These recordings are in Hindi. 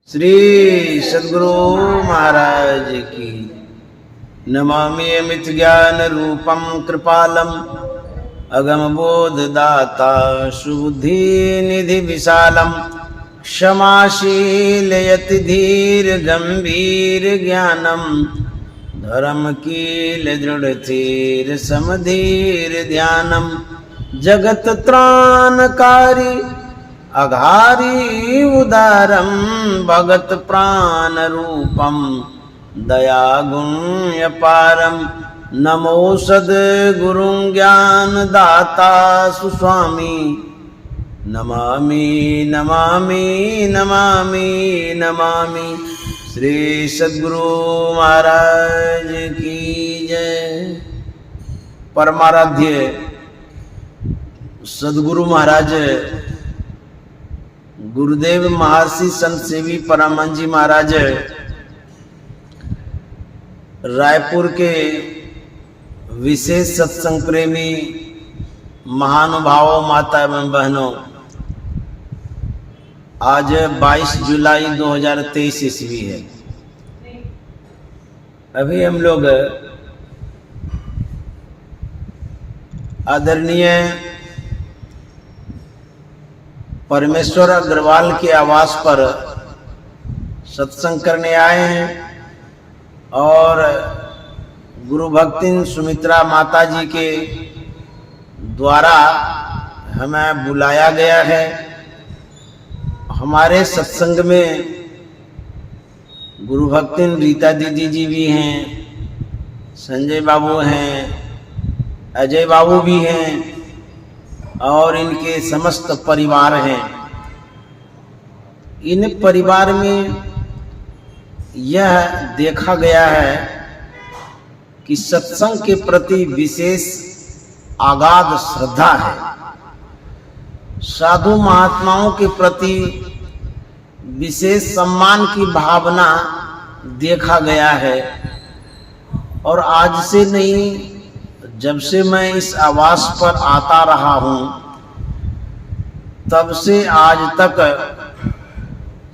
श्री सद्गुरु महाराज की। नमामि अमित ज्ञान रूपम कृपालम अगम बोध दाता सुबुद्धि निधि विशालम क्षमाशील यति धीर गंभीर ज्ञानम धर्म कील दृढ़ थीर समधीर ध्यानम जगत त्राणकारी अघारी उदारम भगत प्राण रूपम दया गुण्य पारम नमो सद्गुरु ज्ञान दाता सुस्वामी नमामि नमामि नमामि नमामि। श्री सद्गुरु महाराज की जय। परमाराध्य सद्गुरु महाराज गुरुदेव महर्षि संत सेवी परमानंद जी महाराज रायपुर के विशेष सत्संग प्रेमी महानुभावों माता एवं बहनों, आज 22 जुलाई 2023 ईस्वी है। अभी हम लोग आदरणीय परमेश्वर अग्रवाल के आवास पर सत्संग करने आए हैं और गुरु भक्तिन सुमित्रा माता जी के द्वारा हमें बुलाया गया है। हमारे सत्संग में गुरु भक्तिन रीता दीदी जी भी हैं, संजय बाबू हैं, अजय बाबू भी हैं और इनके समस्त परिवार हैं। इन परिवार में यह देखा गया है कि सत्संग के प्रति विशेष आगाध श्रद्धा है। साधु महात्माओं के प्रति विशेष सम्मान की भावना देखा गया है। और आज से नहीं, जब से मैं इस आवास पर आता रहा हूं तब से आज तक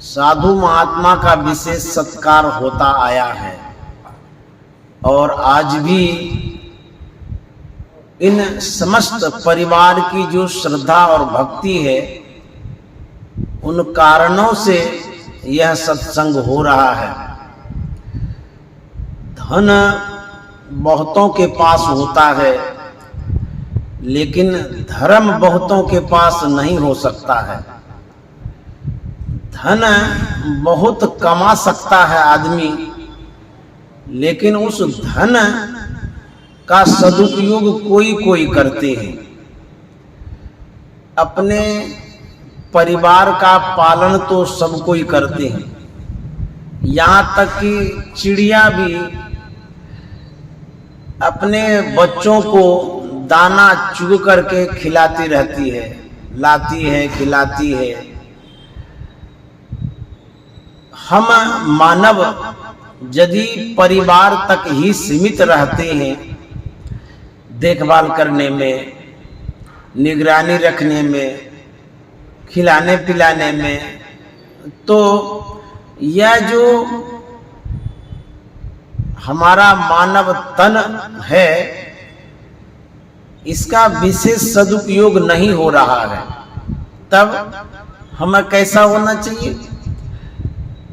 साधु महात्मा का विशेष सत्कार होता आया है। और आज भी इन समस्त परिवार की जो श्रद्धा और भक्ति है, उन कारणों से यह सत्संग हो रहा है। धन बहुतों के पास होता है, लेकिन धर्म बहुतों के पास नहीं हो सकता है। धन बहुत कमा सकता है आदमी, लेकिन उस धन का सदुपयोग कोई कोई करते हैं। अपने परिवार का पालन तो सब कोई करते हैं, यहाँ तक कि चिड़िया भी अपने बच्चों को दाना चुग करके खिलाती रहती है, लाती है, खिलाती है। हम मानव यदि परिवार तक ही सीमित रहते हैं, देखभाल करने में, निगरानी रखने में, खिलाने पिलाने में, तो यह जो हमारा मानव तन है, इसका विशेष सदुपयोग नहीं हो रहा है। तब हमें कैसा होना चाहिए?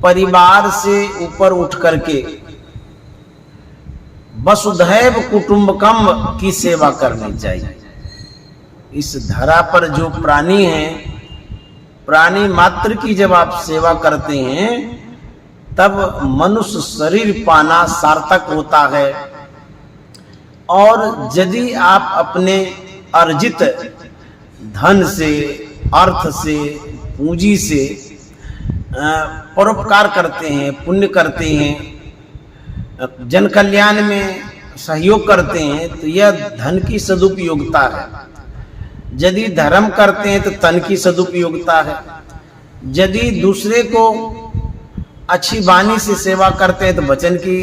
परिवार से ऊपर उठ करके वसुधैव कुटुंबकम की सेवा करनी चाहिए। इस धरा पर जो प्राणी हैं, प्राणी मात्र की जब आप सेवा करते हैं, तब मनुष्य शरीर पाना सार्थक होता है। और यदि आप अपने अर्जित धन से, अर्थ से, पूंजी से परोपकार करते हैं, पुण्य करते हैं, जन कल्याण में सहयोग करते हैं, तो यह धन की सदुपयोगिता है। यदि धर्म करते हैं तो तन की सदुपयोगिता है। यदि दूसरे को अच्छी वाणी से सेवा करते हैं तो वचन की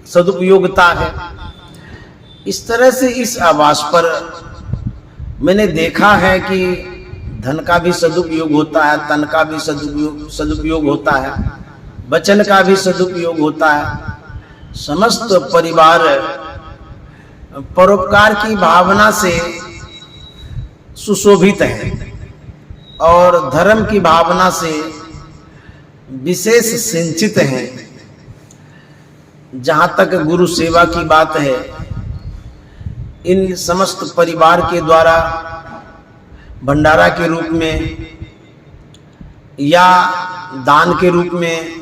सदुपयोगिता है। इस तरह से इस आवास पर मैंने देखा है कि धन का भी सदुपयोग होता है, तन का भी सदुपयोग होता है। वचन का भी सदुपयोग होता है। समस्त परिवार परोपकार की भावना से सुशोभित है और धर्म की भावना से विशेष सिंचित हैं। जहाँ तक गुरु सेवा की बात है, इन समस्त परिवार के द्वारा भंडारा के रूप में या दान के रूप में,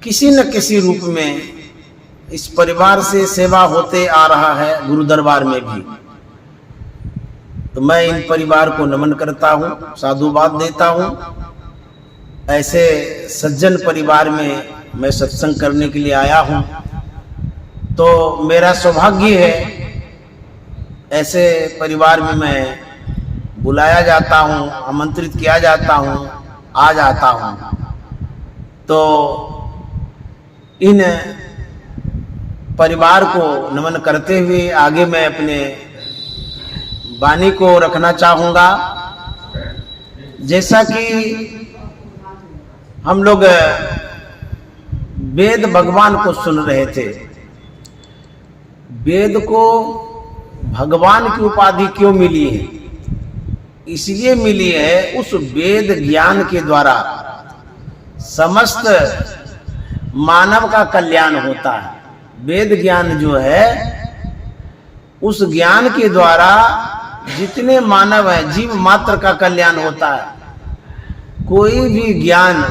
किसी न किसी रूप में इस परिवार से सेवा होते आ रहा है गुरु दरबार में भी। तो मैं इन परिवार को नमन करता हूँ, साधुवाद देता हूँ। ऐसे सज्जन परिवार में मैं सत्संग करने के लिए आया हूँ, तो मेरा सौभाग्य है ऐसे परिवार में मैं बुलाया जाता हूँ, आमंत्रित किया जाता हूँ, आ जाता हूँ। तो इन परिवार को नमन करते हुए आगे मैं अपने वाणी को रखना चाहूँगा। जैसा कि हम लोग वेद भगवान को सुन रहे थे, वेद को भगवान की उपाधि क्यों मिली है? इसलिए मिली है उस वेद ज्ञान के द्वारा समस्त मानव का कल्याण होता है। वेद ज्ञान जो है, उस ज्ञान के द्वारा जितने मानव है, जीव मात्र का कल्याण होता है। कोई भी ज्ञान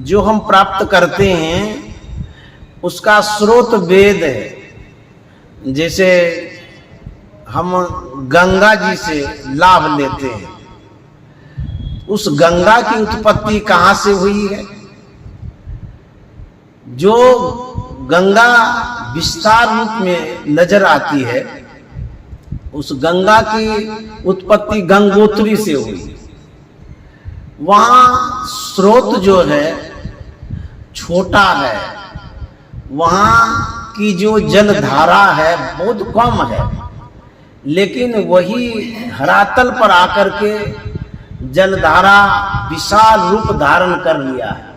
जो हम प्राप्त करते हैं उसका स्रोत वेद है। जैसे हम गंगा जी से लाभ लेते हैं, उस गंगा की उत्पत्ति कहाँ से हुई है? जो गंगा विस्तार रूप में नजर आती है, उस गंगा की उत्पत्ति गंगोत्री से हुई। वहाँ स्रोत जो है छोटा है, वहाँ की जो जलधारा है बहुत कम है, लेकिन वही धरातल पर आकर के जलधारा विशाल रूप धारण कर लिया है।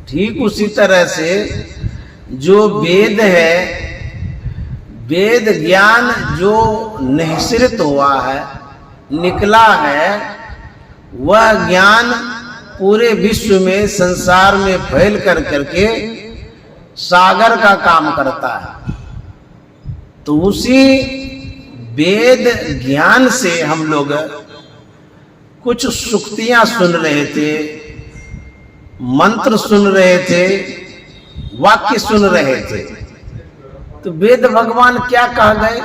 ठीक उसी तरह से जो वेद है, वेद ज्ञान जो निःसृत हुआ है, निकला है, वह ज्ञान पूरे विश्व में, संसार में फैल कर करके सागर का काम करता है। तो उसी वेद ज्ञान से हम लोग कुछ सुक्तियां सुन रहे थे, मंत्र सुन रहे थे, वाक्य सुन रहे थे। तो वेद भगवान क्या कह गए?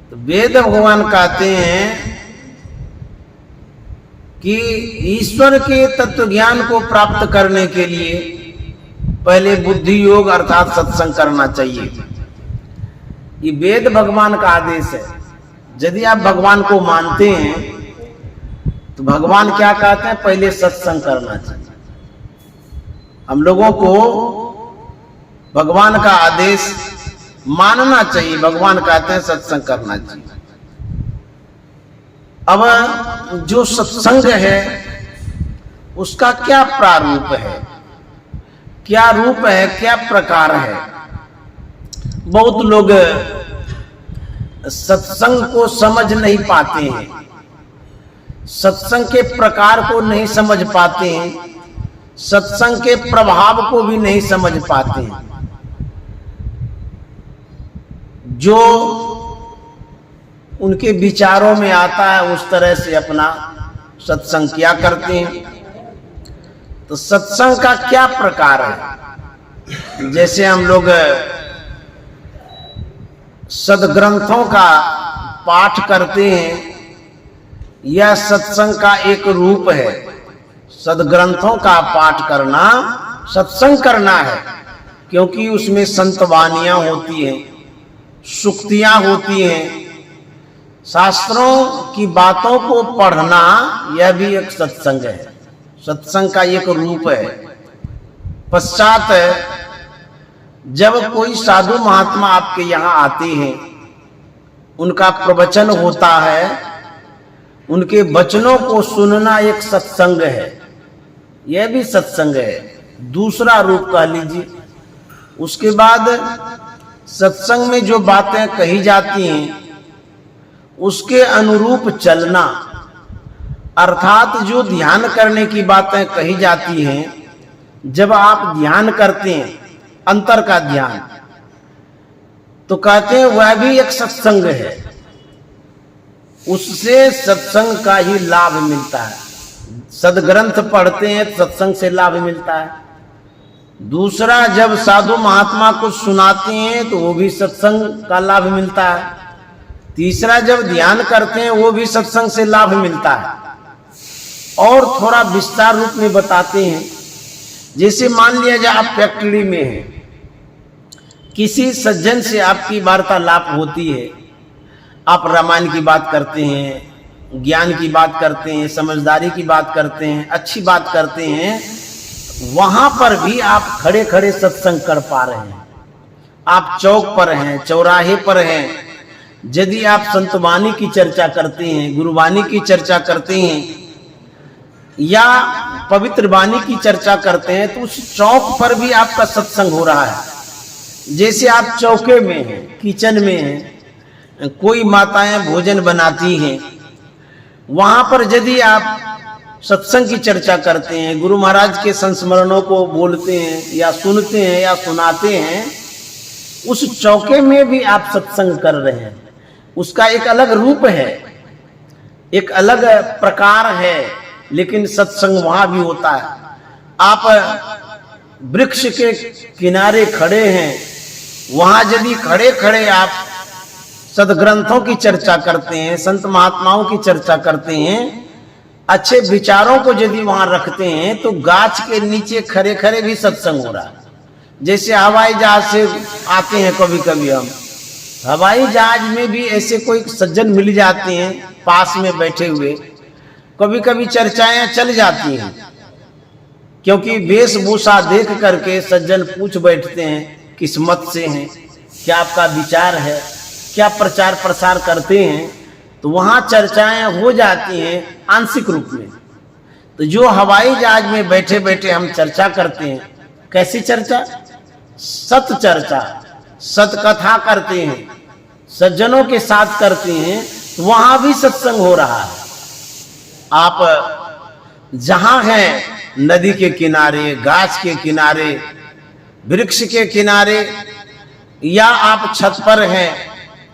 तो वेद भगवान कहते हैं कि ईश्वर के तत्व ज्ञान को प्राप्त करने के लिए पहले बुद्धि योग अर्थात सत्संग करना चाहिए। ये वेद भगवान का आदेश है। यदि आप भगवान को मानते हैं तो भगवान क्या कहते हैं? पहले सत्संग करना चाहिए। हम लोगों को भगवान का आदेश मानना चाहिए। भगवान कहते हैं सत्संग करना चाहिए। अब जो सत्संग है उसका क्या प्रारूप है, क्या रूप है, क्या प्रकार है? बहुत लोग सत्संग को समझ नहीं पाते हैं, सत्संग के प्रकार को नहीं समझ पाते हैं, सत्संग के प्रभाव को भी नहीं समझ पाते हैं। जो उनके विचारों में आता है उस तरह से अपना सत्संग किया करते हैं। तो सत्संग का क्या प्रकार है? जैसे हम लोग सदग्रंथों का पाठ करते हैं, यह सत्संग का एक रूप है। सदग्रंथों का पाठ करना सत्संग करना है, क्योंकि उसमें संतवानियां होती हैं, सुक्तियां होती हैं, शास्त्रों की बातों को पढ़ना, यह भी एक सत्संग है। सत्संग का एक रूप है। पश्चात जब कोई साधु महात्मा आपके यहाँ आते हैं, उनका प्रवचन होता है, उनके वचनों को सुनना एक सत्संग है। यह भी सत्संग है, दूसरा रूप कह लीजिए। उसके बाद सत्संग में जो बातें कही जाती हैं उसके अनुरूप चलना, अर्थात जो ध्यान करने की बातें कही जाती हैं, जब आप ध्यान करते हैं अंतर का ध्यान, तो कहते हैं वह भी एक सत्संग है, उससे सत्संग का ही लाभ मिलता है। सदग्रंथ पढ़ते हैं सत्संग से लाभ मिलता है। दूसरा, जब साधु महात्मा कुछ सुनाते हैं तो वो भी सत्संग का लाभ मिलता है। तीसरा, जब ध्यान करते हैं वो भी सत्संग से लाभ मिलता है। और थोड़ा विस्तार रूप में बताते हैं, जैसे मान लिया जाए आप फैक्ट्री में हैं, किसी सज्जन से आपकी वार्तालाप होती है, आप रामायण की बात करते हैं, ज्ञान की बात करते हैं, समझदारी की बात करते हैं, अच्छी बात करते हैं, वहां पर भी आप खड़े खड़े सत्संग कर पा रहे हैं। आप चौक पर हैं, चौराहे पर हैं, यदि आप संतवाणी की चर्चा करते हैं, गुरुवाणी की चर्चा करते हैं या पवित्र वाणी की चर्चा करते हैं, तो उस चौक पर भी आपका सत्संग हो रहा है। जैसे आप चौके में हैं, किचन में हैं, कोई माताएं भोजन बनाती हैं, वहां पर यदि आप सत्संग की चर्चा करते हैं, गुरु महाराज के संस्मरणों को बोलते हैं या सुनते हैं या सुनाते हैं, उस चौके में भी आप सत्संग कर रहे हैं। उसका एक अलग रूप है, एक अलग प्रकार है, लेकिन सत्संग वहां भी होता है। आप वृक्ष के किनारे खड़े हैं, वहां यदि खड़े खड़े आप सदग्रंथों की चर्चा करते हैं, संत महात्माओं की चर्चा करते हैं, अच्छे विचारों को यदि वहां रखते हैं, तो गाछ के नीचे खड़े खड़े भी सत्संग हो रहा है। जैसे हवाई जहाज से आते हैं, कभी कभी हम हवाई जहाज में भी ऐसे कोई सज्जन मिल जाते हैं पास में बैठे हुए, कभी कभी चर्चाएं चल जाती हैं, क्योंकि वेशभूषा देख करके सज्जन पूछ बैठते हैं किस मत से हैं, क्या आपका विचार है, क्या प्रचार प्रसार करते हैं, तो वहां चर्चाएं हो जाती हैं आंशिक रूप में। तो जो हवाई जहाज में बैठे बैठे हम चर्चा करते हैं, कैसी चर्चा? सत चर्चा, सतकथा करते हैं, सज्जनों के साथ करते हैं, तो वहां भी सत्संग हो रहा है। आप जहां हैं, नदी के किनारे, गाछ के किनारे, वृक्ष के किनारे, या आप छत पर हैं,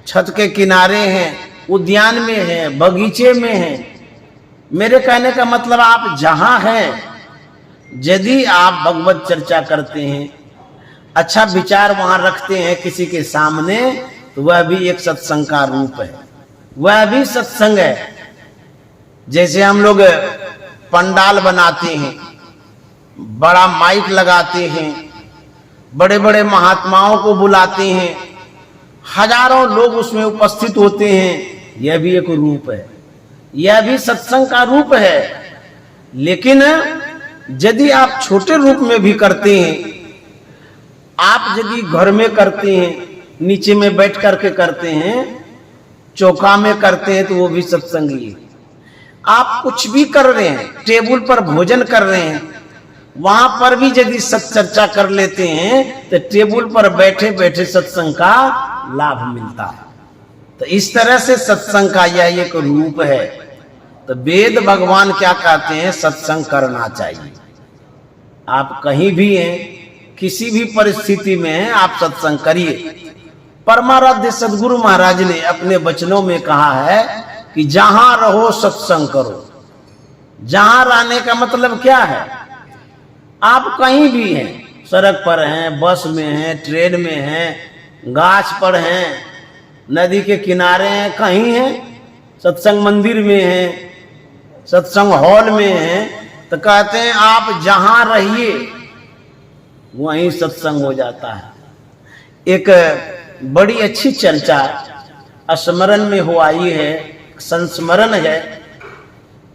छत के किनारे हैं, उद्यान में हैं, बगीचे में हैं, मेरे कहने का मतलब आप जहां हैं, यदि आप भगवत चर्चा करते हैं, अच्छा विचार वहां रखते हैं किसी के सामने, तो वह भी एक सत्संग का रूप है, वह भी सत्संग है। जैसे हम लोग पंडाल बनाते हैं, बड़ा माइक लगाते हैं, बड़े बड़े महात्माओं को बुलाते हैं, हजारों लोग उसमें उपस्थित होते हैं, यह भी एक रूप है, यह भी सत्संग का रूप है। लेकिन यदि आप छोटे रूप में भी करते हैं, आप यदि घर में करते हैं, नीचे में बैठ करके करते हैं, चौका में करते हैं, तो वो भी सत्संग ही है। आप कुछ भी कर रहे हैं, टेबल पर भोजन कर रहे हैं, वहां पर भी यदि सत चर्चा कर लेते हैं, तो टेबल पर बैठे बैठे सत्संग का लाभ मिलता है। तो इस तरह से सत्संग का यह एक रूप है। तो वेद भगवान क्या कहते हैं? सत्संग करना चाहिए। आप कहीं भी हैं, किसी भी परिस्थिति में हैं, आप सत्संग करिए। परमाराध्य सदगुरु महाराज ने अपने वचनों में कहा है कि जहां रहो सत्संग करो। जहां रहने का मतलब क्या है? आप कहीं भी हैं, सड़क पर हैं, बस में हैं, ट्रेन में हैं, गाछ पर हैं, नदी के किनारे हैं, कहीं हैं, सत्संग मंदिर में हैं, सत्संग हॉल में हैं, तो कहते हैं आप जहां रहिए वहीं सत्संग हो जाता है। एक बड़ी अच्छी चर्चा स्मरण में हो आई है, संस्मरण है,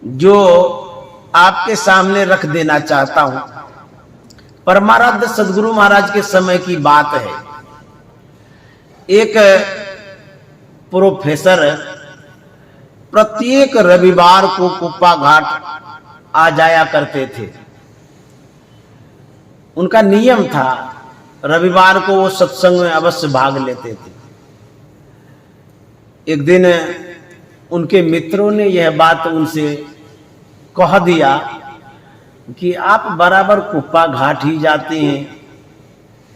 जो आपके सामने रख देना चाहता हूं। परमाराध्य सदगुरु महाराज के समय की बात है। एक प्रोफेसर प्रत्येक रविवार को कुप्पा घाट आ जाया करते थे। उनका नियम था, रविवार को वो सत्संग में अवश्य भाग लेते थे। एक दिन उनके मित्रों ने यह बात उनसे कह दिया कि आप बराबर कुप्पा घाट ही जाते हैं,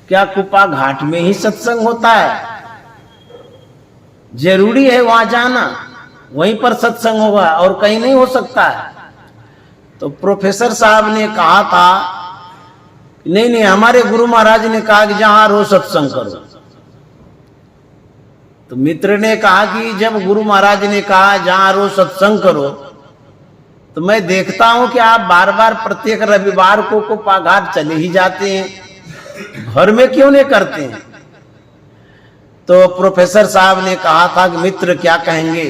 क्या कुप्पा घाट में ही सत्संग होता है? जरूरी है वहां जाना, वहीं पर सत्संग होगा और कहीं नहीं हो सकता है। तो प्रोफेसर साहब ने कहा था, नहीं नहीं, हमारे गुरु महाराज ने कहा कि जहां रोज सत्संग करो। तो मित्र ने कहा कि जब गुरु महाराज ने कहा जहां रोज सत्संग करो, तो मैं देखता हूं कि आप बार बार प्रत्येक रविवार को कुप्पा घाट चले ही जाते हैं, घर में क्यों नहीं करते हैं? तो प्रोफेसर साहब ने कहा था कि मित्र क्या कहेंगे,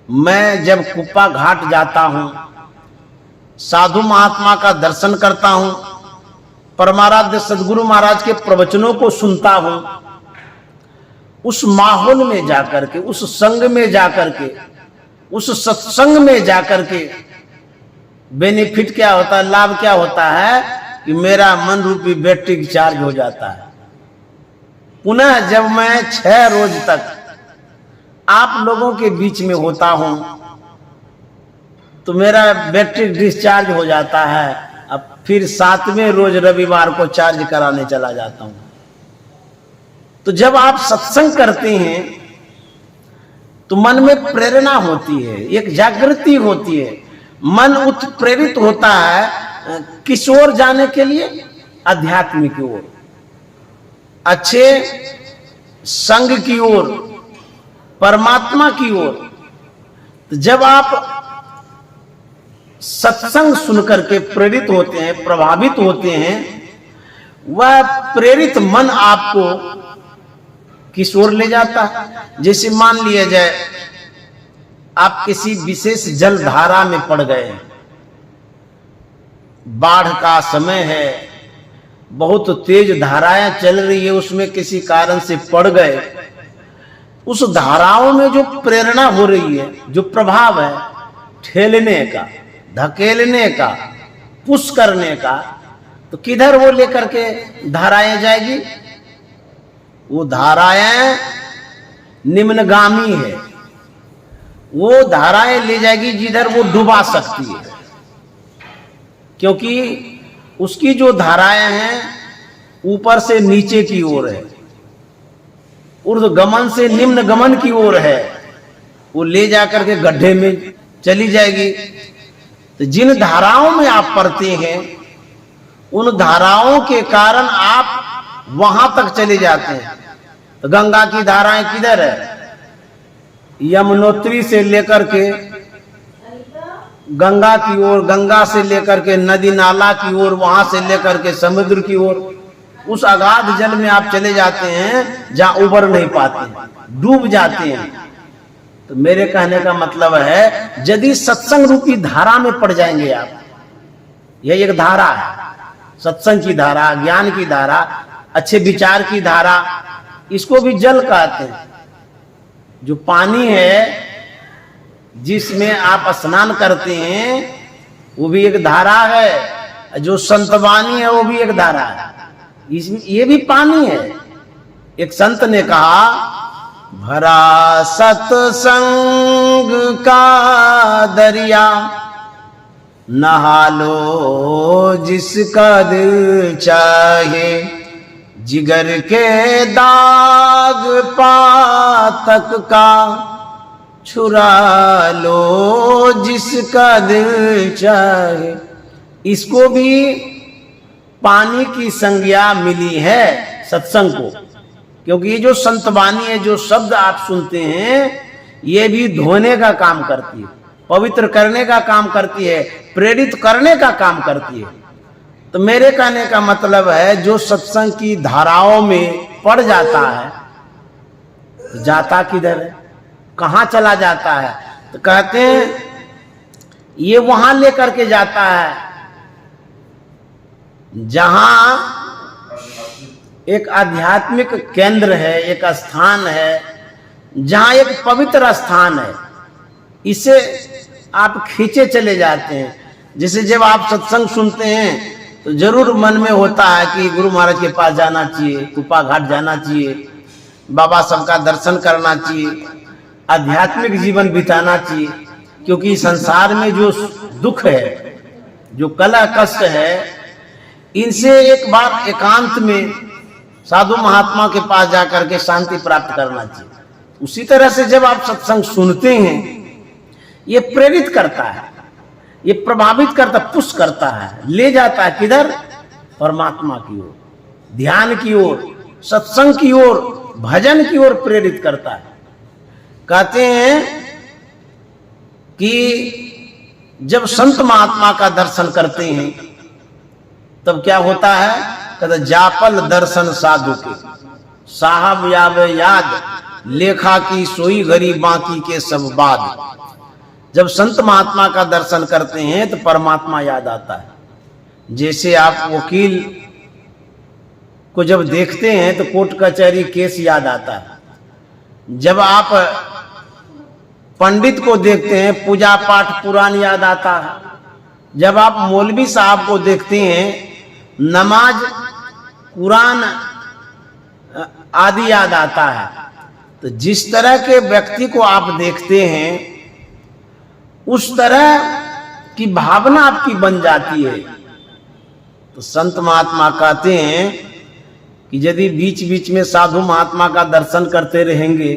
मैं जब कुप्पा घाट जाता हूं, साधु महात्मा का दर्शन करता हूं, परमाराध्य सदगुरु महाराज के प्रवचनों को सुनता हूं, उस माहौल में जाकर के, उस संग में जाकर के, उस सत्संग में जाकर के बेनिफिट क्या होता है, लाभ क्या होता है कि मेरा मन रूपी बैटरी चार्ज हो जाता है। पुनः जब मैं 6 रोज तक आप लोगों के बीच में होता हूं तो मेरा बैटरी डिस्चार्ज हो जाता है। अब फिर 7वें रोज रविवार को चार्ज कराने चला जाता हूं। तो जब आप सत्संग करते हैं तो मन में प्रेरणा होती है, एक जागृति होती है, मन उत्प्रेरित होता है किस ओर जाने के लिए? अध्यात्म की ओर, अच्छे संग की ओर, परमात्मा की ओर। तो जब आप सत्संग सुनकर के प्रेरित होते हैं, प्रभावित होते हैं, वह प्रेरित मन आपको किस ओर ले जाता है? जैसे मान लिया जाए आप किसी विशेष जल धारा में पड़ गए, बाढ़ का समय है, बहुत तेज धाराएं चल रही है, उसमें किसी कारण से पड़ गए, उस धाराओं में जो प्रेरणा हो रही है, जो प्रभाव है ठेलने का, धकेलने का, पुश करने का, तो किधर वो लेकर के धाराएं जाएगी? वो धाराएं निम्नगामी है, वो धाराएं ले जाएगी जिधर वो डुबा सकती है, क्योंकि उसकी जो धाराएं हैं ऊपर से नीचे की ओर है, ऊर्ध्वगमन से निम्न गमन की ओर है, वो ले जाकर के गड्ढे में चली जाएगी। तो जिन धाराओं में आप पड़ते हैं, उन धाराओं के कारण आप वहां तक चले जाते हैं। तो गंगा की धाराएं किधर है? यमुनोत्री से लेकर के गंगा की ओर, गंगा से लेकर के नदी नाला की ओर, वहां से लेकर के समुद्र की ओर, उस अगाध जल में आप चले जाते हैं जहां उबर नहीं पाते, डूब जाते हैं। तो मेरे कहने का मतलब है, यदि सत्संग रूपी धारा में पड़ जाएंगे आप, यह एक धारा है, सत्संग की धारा, ज्ञान की धारा, अच्छे विचार की धारा, इसको भी जल कहते हैं। जो पानी है जिसमें आप स्नान करते हैं वो भी एक धारा है, जो संतवाणी है वो भी एक धारा है, इसमें ये भी पानी है। एक संत ने कहा, भरा सत्संग का दरिया, नहा लो जिसका दिल चाहे, जिगर के दाग पातक का छुरा लो जिसका दिल चाहे। इसको भी पानी की संज्ञा मिली है सत्संग को, क्योंकि ये जो संतवाणी है, जो शब्द आप सुनते हैं, ये भी धोने का काम करती है, पवित्र करने का काम करती है, प्रेरित करने का काम करती है। तो मेरे कहने का मतलब है, जो सत्संग की धाराओं में पड़ जाता है, तो जाता किधर है, कहां चला जाता है? तो कहते हैं ये वहां लेकर के जाता है जहां एक आध्यात्मिक केंद्र है, एक स्थान है, जहां एक पवित्र स्थान है, इसे आप खींचे चले जाते हैं। जैसे जब आप सत्संग सुनते हैं तो जरूर मन में होता है कि गुरु महाराज के पास जाना चाहिए, कुपा घाट जाना चाहिए, बाबा सबका दर्शन करना चाहिए, आध्यात्मिक जीवन बिताना चाहिए। क्योंकि संसार में जो दुख है, जो कला कष्ट है, इनसे एक बार एकांत में साधु महात्मा के पास जाकर के शांति प्राप्त करना चाहिए। उसी तरह से जब आप सत्संग सुनते हैं, ये प्रेरित करता है, ये प्रभावित करता, पुश करता है, ले जाता है किधर? परमात्मा की ओर, ध्यान की ओर, सत्संग की ओर, भजन की ओर प्रेरित करता है। कहते हैं कि जब संत महात्मा का दर्शन करते हैं तब क्या होता है? कहते जापल दर्शन साधु के, साहब यावे याद, लेखा की सोई घड़ी बाकी के सब बाद। जब संत महात्मा का दर्शन करते हैं तो परमात्मा याद आता है। जैसे आप वकील को जब देखते हैं तो कोर्ट कचहरी केस याद आता है। जब आप पंडित को देखते हैं, पूजा पाठ पुराण याद आता है। जब आप मौलवी साहब को देखते हैं, नमाज कुरान आदि याद आता है। तो जिस तरह के व्यक्ति को आप देखते हैं, उस तरह की भावना आपकी बन जाती है। तो संत महात्मा कहते हैं कि यदि बीच बीच में साधु महात्मा का दर्शन करते रहेंगे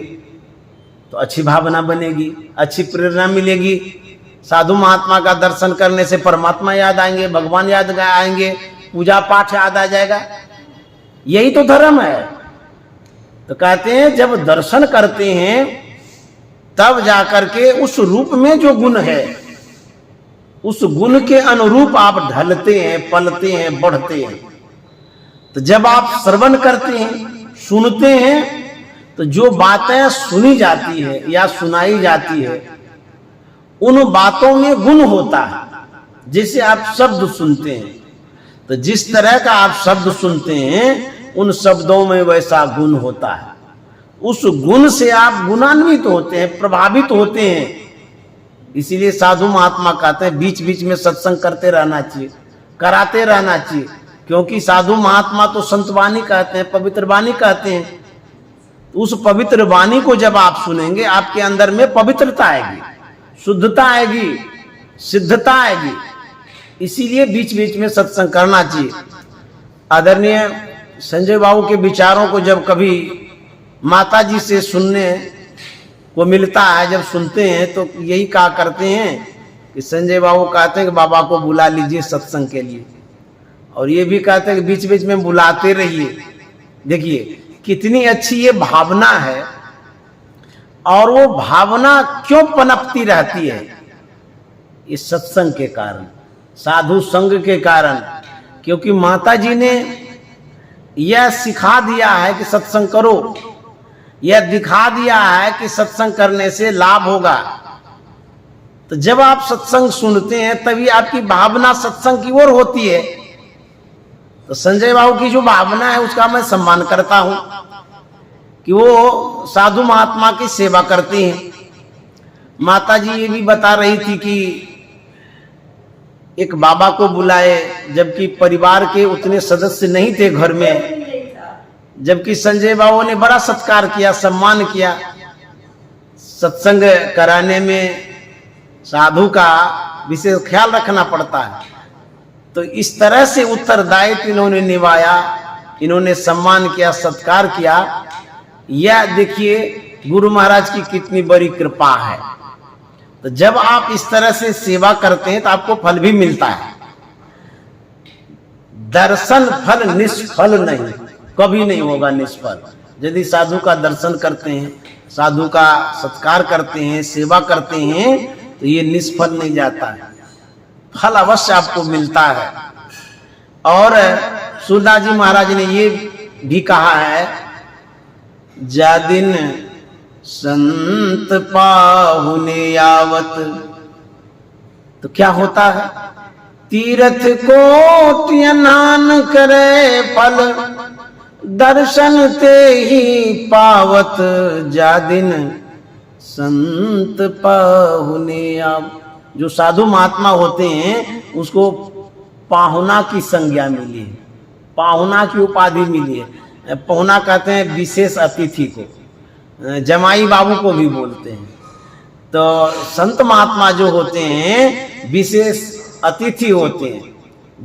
तो अच्छी भावना बनेगी, अच्छी प्रेरणा मिलेगी। साधु महात्मा का दर्शन करने से परमात्मा याद आएंगे, भगवान याद आएंगे, पूजा पाठ याद आ जाएगा। यही तो धर्म है। तो कहते हैं जब दर्शन करते हैं तब जाकर के उस रूप में जो गुण है, उस गुण के अनुरूप आप ढलते हैं, पलते हैं, बढ़ते हैं। तो जब आप श्रवण करते हैं, सुनते हैं, तो जो बातें सुनी जाती है या सुनाई जाती है, उन बातों में गुण होता है। जैसे आप शब्द सुनते हैं, तो जिस तरह का आप शब्द सुनते हैं, उन शब्दों में वैसा गुण होता है। उस गुण से आप गुणान्वित होते हैं, प्रभावित होते हैं। इसीलिए साधु महात्मा कहते हैं बीच बीच में सत्संग करते रहना चाहिए, कराते रहना चाहिए। क्योंकि साधु महात्मा तो संत वाणी कहते हैं, पवित्र वाणी कहते हैं। उस पवित्र वाणी को जब आप सुनेंगे, आपके अंदर में पवित्रता आएगी, शुद्धता आएगी, सिद्धता आएगी। इसीलिए बीच बीच में सत्संग करना चाहिए। आदरणीय संजय बाबू के विचारों को जब कभी माता जी से सुनने को मिलता है, जब सुनते हैं तो यही कहा करते हैं कि संजय बाबू कहते हैं कि बाबा को बुला लीजिए सत्संग के लिए, और ये भी कहते हैं कि बीच बीच में बुलाते रहिए। देखिए कितनी अच्छी ये भावना है, और वो भावना क्यों पनपती रहती है? ये सत्संग के कारण, साधु संग के कारण। क्योंकि माता जी ने यह सिखा दिया है कि सत्संग करो, यह दिखा दिया है कि सत्संग करने से लाभ होगा। तो जब आप सत्संग सुनते हैं तभी आपकी भावना सत्संग की ओर होती है। तो संजय बाबू की जो भावना है उसका मैं सम्मान करता हूं कि वो साधु महात्मा की सेवा करते हैं। माता जी ये भी बता रही थी कि एक बाबा को बुलाए, जबकि परिवार के उतने सदस्य नहीं थे घर में, जबकि संजय बाबू ने बड़ा सत्कार किया, सम्मान किया। सत्संग कराने में साधु का विशेष ख्याल रखना पड़ता है। तो इस तरह से उत्तरदायित्व इन्होंने निभाया, इन्होंने सम्मान किया, सत्कार किया। यह देखिए गुरु महाराज की कितनी बड़ी कृपा है। तो जब आप इस तरह से सेवा करते हैं तो आपको फल भी मिलता है। दर्शन फल निष्फल नहीं, कभी नहीं होगा निष्फल। यदि साधु का दर्शन करते हैं, साधु का सत्कार करते हैं, सेवा करते हैं, तो ये निष्फल नहीं जाता है, फल अवश्य आपको मिलता है। और सूरदास जी महाराज ने ये भी कहा है, जा दिन संत पाहुने आवत, तो क्या होता है? तीर्थ को स्नान करे फल, दर्शन ते ही पावत, जा दिन संत पाहुने आव। जो साधु महात्मा होते हैं उसको पाहुना की संज्ञा मिली है, पाहुना की उपाधि मिली है। पाहुना कहते हैं विशेष अतिथि को, जमाई बाबू को भी बोलते हैं। तो संत महात्मा जो होते हैं विशेष अतिथि होते हैं,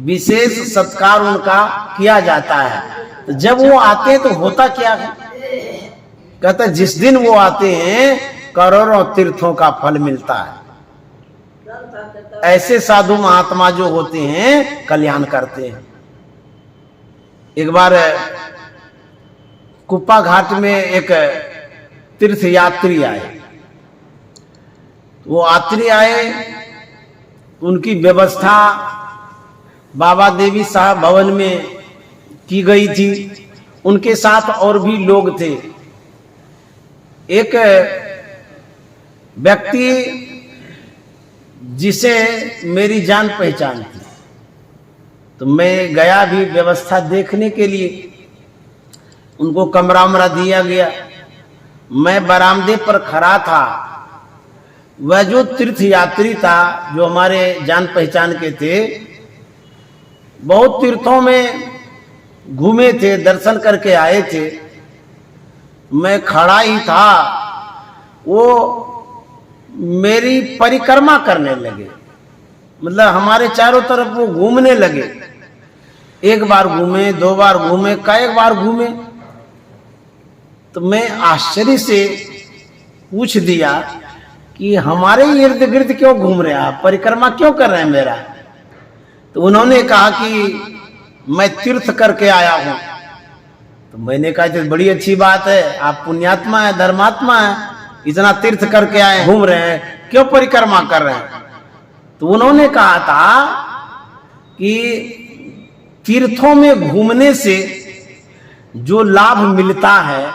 विशेष सत्कार उनका किया जाता है। तो जब वो आते हैं तो होता क्या है, कहते हैं जिस दिन वो आते हैं करोड़ों तीर्थों का फल मिलता है। ऐसे साधु महात्मा जो होते हैं कल्याण करते हैं। एक बार कुप्पा घाट में एक तीर्थ यात्री आए, वो यात्री आए, उनकी व्यवस्था बाबा देवी साहब भवन में की गई थी। उनके साथ और भी लोग थे। एक व्यक्ति जिसे मेरी जान पहचान थी, तो मैं गया भी व्यवस्था देखने के लिए। उनको कमरा उमरा दिया गया। मैं बरामदे पर खड़ा था। वह जो तीर्थ यात्री था, जो हमारे जान पहचान के थे, बहुत तीर्थों में घूमे थे, दर्शन करके आए थे। मैं खड़ा ही था, वो मेरी परिक्रमा करने लगे, मतलब हमारे चारों तरफ वो घूमने लगे। एक बार घूमे, दो बार घूमे, कई बार घूमे। तो मैं आश्चर्य से पूछ दिया कि हमारे इर्द गिर्द क्यों घूम रहे हैं आप, परिक्रमा क्यों कर रहे हैं मेरा? तो उन्होंने कहा कि मैं तीर्थ करके आया हूं। तो मैंने कहा तो बड़ी अच्छी बात है, आप पुण्यात्मा है, धर्मात्मा है, इतना तीर्थ करके आए, घूम रहे हैं, क्यों परिक्रमा कर रहे हैं? तो उन्होंने कहा था कि तीर्थों में घूमने से जो लाभ मिलता है,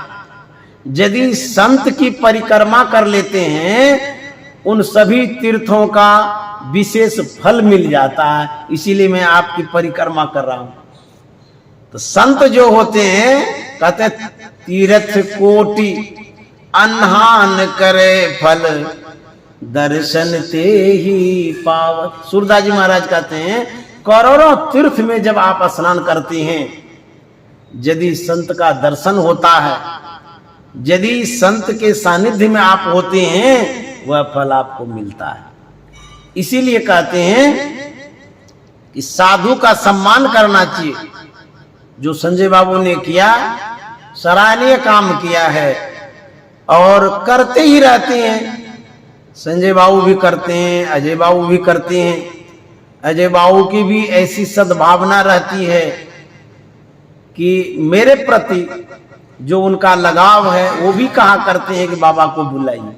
यदि संत की परिक्रमा कर लेते हैं, उन सभी तीर्थों का विशेष फल मिल जाता है। इसीलिए मैं आपकी परिक्रमा कर रहा हूं। तो संत जो होते हैं कहते तीर्थ कोटि अन्हान करे फल, दर्शन ते ही पावत। सूरदास जी महाराज कहते हैं करोड़ों तीर्थ में जब आप स्नान करते हैं, यदि संत का दर्शन होता है, यदि संत के सानिध्य में आप होते हैं, वह फल आपको मिलता है। इसीलिए कहते हैं कि साधु का सम्मान करना चाहिए। जो संजय बाबू ने किया, सराहनीय काम किया है और करते ही रहते हैं। संजय बाबू भी करते हैं, अजय बाबू भी करते हैं। अजय बाबू की भी ऐसी सद्भावना रहती है कि मेरे प्रति जो उनका लगाव है, वो भी कहा करते हैं कि बाबा को बुलाइए,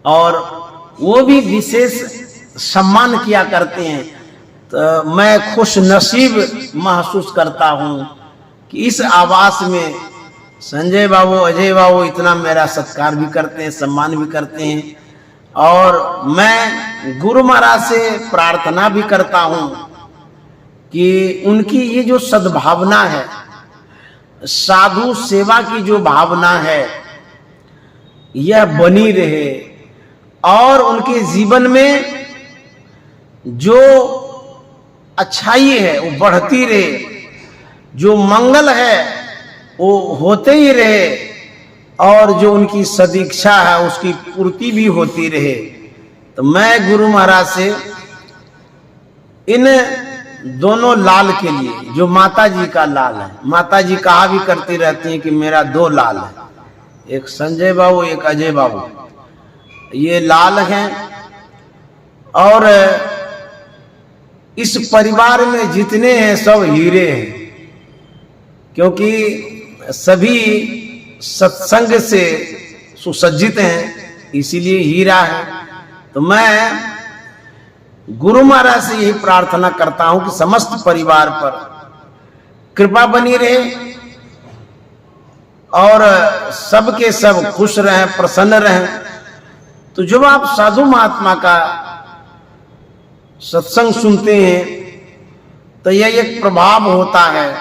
और वो भी विशेष सम्मान किया करते हैं। तो मैं खुश नसीब महसूस करता हूं कि इस आवास में संजय बाबू, अजय बाबू इतना मेरा सत्कार भी करते हैं, सम्मान भी करते हैं। और मैं गुरु महाराज से प्रार्थना भी करता हूं कि उनकी ये जो सद्भावना है, साधु सेवा की जो भावना है, यह बनी रहे और उनके जीवन में जो अच्छाई है वो बढ़ती रहे, जो मंगल है वो होते ही रहे, और जो उनकी सदीक्षा है उसकी पूर्ति भी होती रहे। तो मैं गुरु महाराज से इन दोनों लाल के लिए, जो माता जी का लाल है, माता जी कहा भी करती रहती हैं कि मेरा दो लाल है, एक संजय बाबू, एक अजय बाबू, ये लाल हैं। और इस परिवार में जितने हैं सब हीरे हैं, क्योंकि सभी सत्संग से सुसज्जित हैं, इसीलिए हीरा है। तो मैं गुरु महाराज से यही प्रार्थना करता हूं कि समस्त परिवार पर कृपा बनी रहे और सबके सब खुश रहें, प्रसन्न रहें। तो जब आप साधु महात्मा का सत्संग सुनते हैं तो यह एक प्रभाव होता है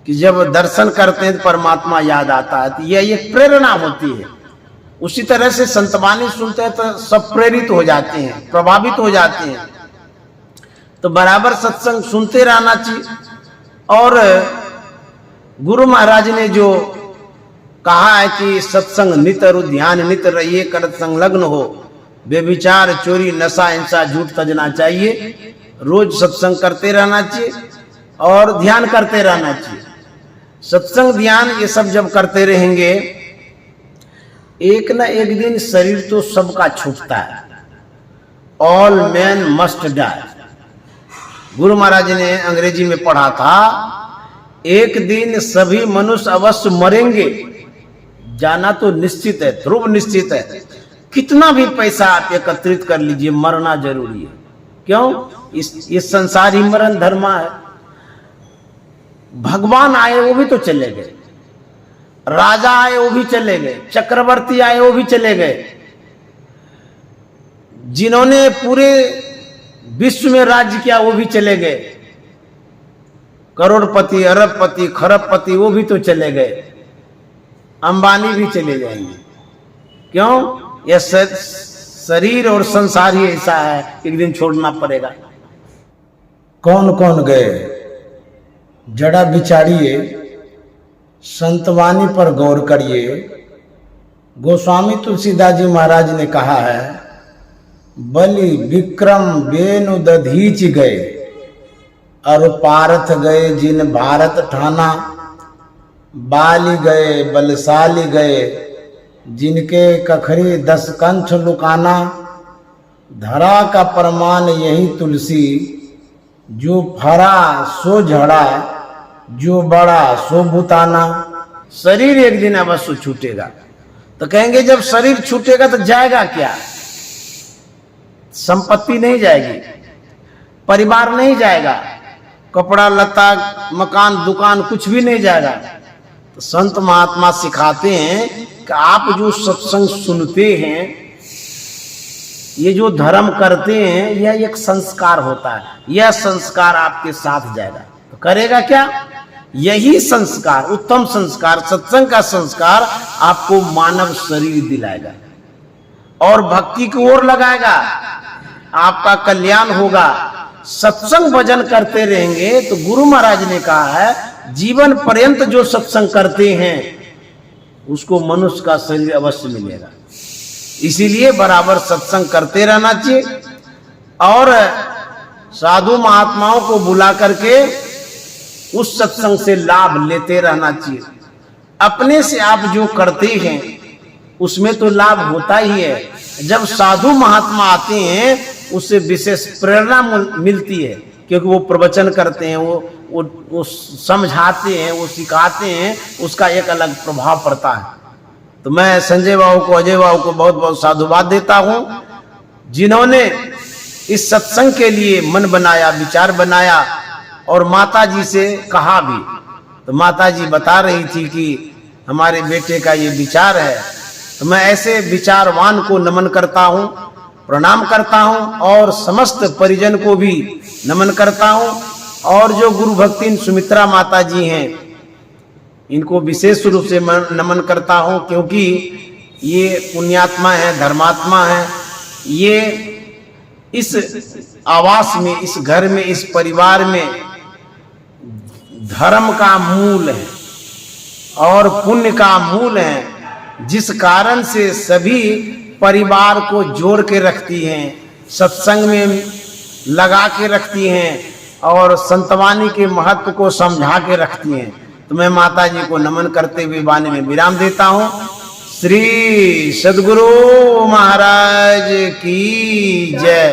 कि जब दर्शन करते हैं तो परमात्मा याद आता है, तो यह एक प्रेरणा होती है। उसी तरह से संतवाणी सुनते हैं तो सब प्रेरित हो जाते हैं, प्रभावित हो जाते हैं। तो बराबर सत्संग सुनते रहना चाहिए। और गुरु महाराज ने जो कहा है कि सत्संग नित और ध्यान नित रहिए, करत संलग्न हो, बेविचार चोरी नशा हिंसा झूठ तजना चाहिए। रोज सत्संग करते रहना चाहिए और ध्यान करते रहना चाहिए। सत्संग ध्यान ये सब जब करते रहेंगे, एक ना एक दिन शरीर तो सबका छूटता है। All man must die. गुरु महाराज ने अंग्रेजी में पढ़ा था, एक दिन सभी मनुष्य अवश्य मरेंगे, जाना तो निश्चित है, ध्रुव निश्चित है। कितना भी पैसा आप एकत्रित कर लीजिए, मरना जरूरी है। क्यों? इस संसार ही मरण धर्मा है। भगवान आए वो भी तो चले गए, राजा आए वो भी चले गए, चक्रवर्ती आए वो भी चले गए। जिन्होंने पूरे विश्व में राज्य किया वो भी चले गए। करोड़पति, अरबपति, खरबपति वो भी तो चले गए। अंबानी भी चले जाएंगे। क्यों? यह शरीर और संसार ही ऐसा है, एक दिन छोड़ना पड़ेगा। कौन कौन गए जड़ा बिचारिए, संतवाणी पर गौर करिए। गोस्वामी तुलसीदास जी महाराज ने कहा है, बलि विक्रम बेनु दधीच गए, और पारथ गए जिन भारत ठाना, बाली गए बलशाली गए, जिनके कखरी 10 कंठ लुकाना। धरा का प्रमाण यही तुलसी, जो फरा सो झड़ा, जो बड़ा सो भूताना। शरीर एक दिन अवश्य छूटेगा। तो कहेंगे जब शरीर छूटेगा तो जाएगा क्या? संपत्ति नहीं जाएगी, परिवार नहीं जाएगा, कपड़ा लता मकान दुकान कुछ भी नहीं जाएगा। तो संत महात्मा सिखाते हैं कि आप जो सत्संग सुनते हैं, ये जो धर्म करते हैं, यह एक संस्कार होता है। यह संस्कार आपके साथ जाएगा। तो करेगा क्या? यही संस्कार, उत्तम संस्कार, सत्संग का संस्कार आपको मानव शरीर दिलाएगा और भक्ति की ओर लगाएगा। आपका कल्याण होगा। सत्संग भजन करते रहेंगे तो गुरु महाराज ने कहा है, जीवन पर्यंत जो सत्संग करते हैं उसको मनुष्य का शरीर अवश्य मिलेगा। इसीलिए बराबर सत्संग करते रहना चाहिए और साधु महात्माओं को बुला करके उस सत्संग से लाभ लेते रहना चाहिए। अपने से आप जो करते हैं उसमें तो लाभ होता ही है। जब साधु महात्मा आते हैं उससे विशेष प्रेरणा मिलती है, क्योंकि वो प्रवचन करते हैं, वो समझाते हैं, वो सिखाते हैं, उसका एक अलग प्रभाव पड़ता है। तो मैं संजय बाबू को, अजय बाबू को बहुत बहुत साधुवाद देता हूं, जिन्होंने इस सत्संग के लिए मन बनाया, विचार बनाया और माता जी से कहा भी। तो माता जी बता रही थी कि हमारे बेटे का ये विचार है। तो मैं ऐसे विचारवान को नमन करता हूं, प्रणाम करता हूं और समस्त परिजन को भी नमन करता हूं। और जो गुरु भक्तिन सुमित्रा माता जी हैं, इनको विशेष रूप से नमन करता हूं, क्योंकि ये पुण्यात्मा है, धर्मात्मा है। ये इस आवास में, इस घर में, इस परिवार में धर्म का मूल है और पुण्य का मूल है, जिस कारण से सभी परिवार को जोड़ के रखती हैं, सत्संग में लगा के रखती हैं और संतवाणी के महत्व को समझा के रखती हैं। तो मैं माता जी को नमन करते हुए वाणी में विराम देता हूं। श्री सद्गुरु महाराज की जय।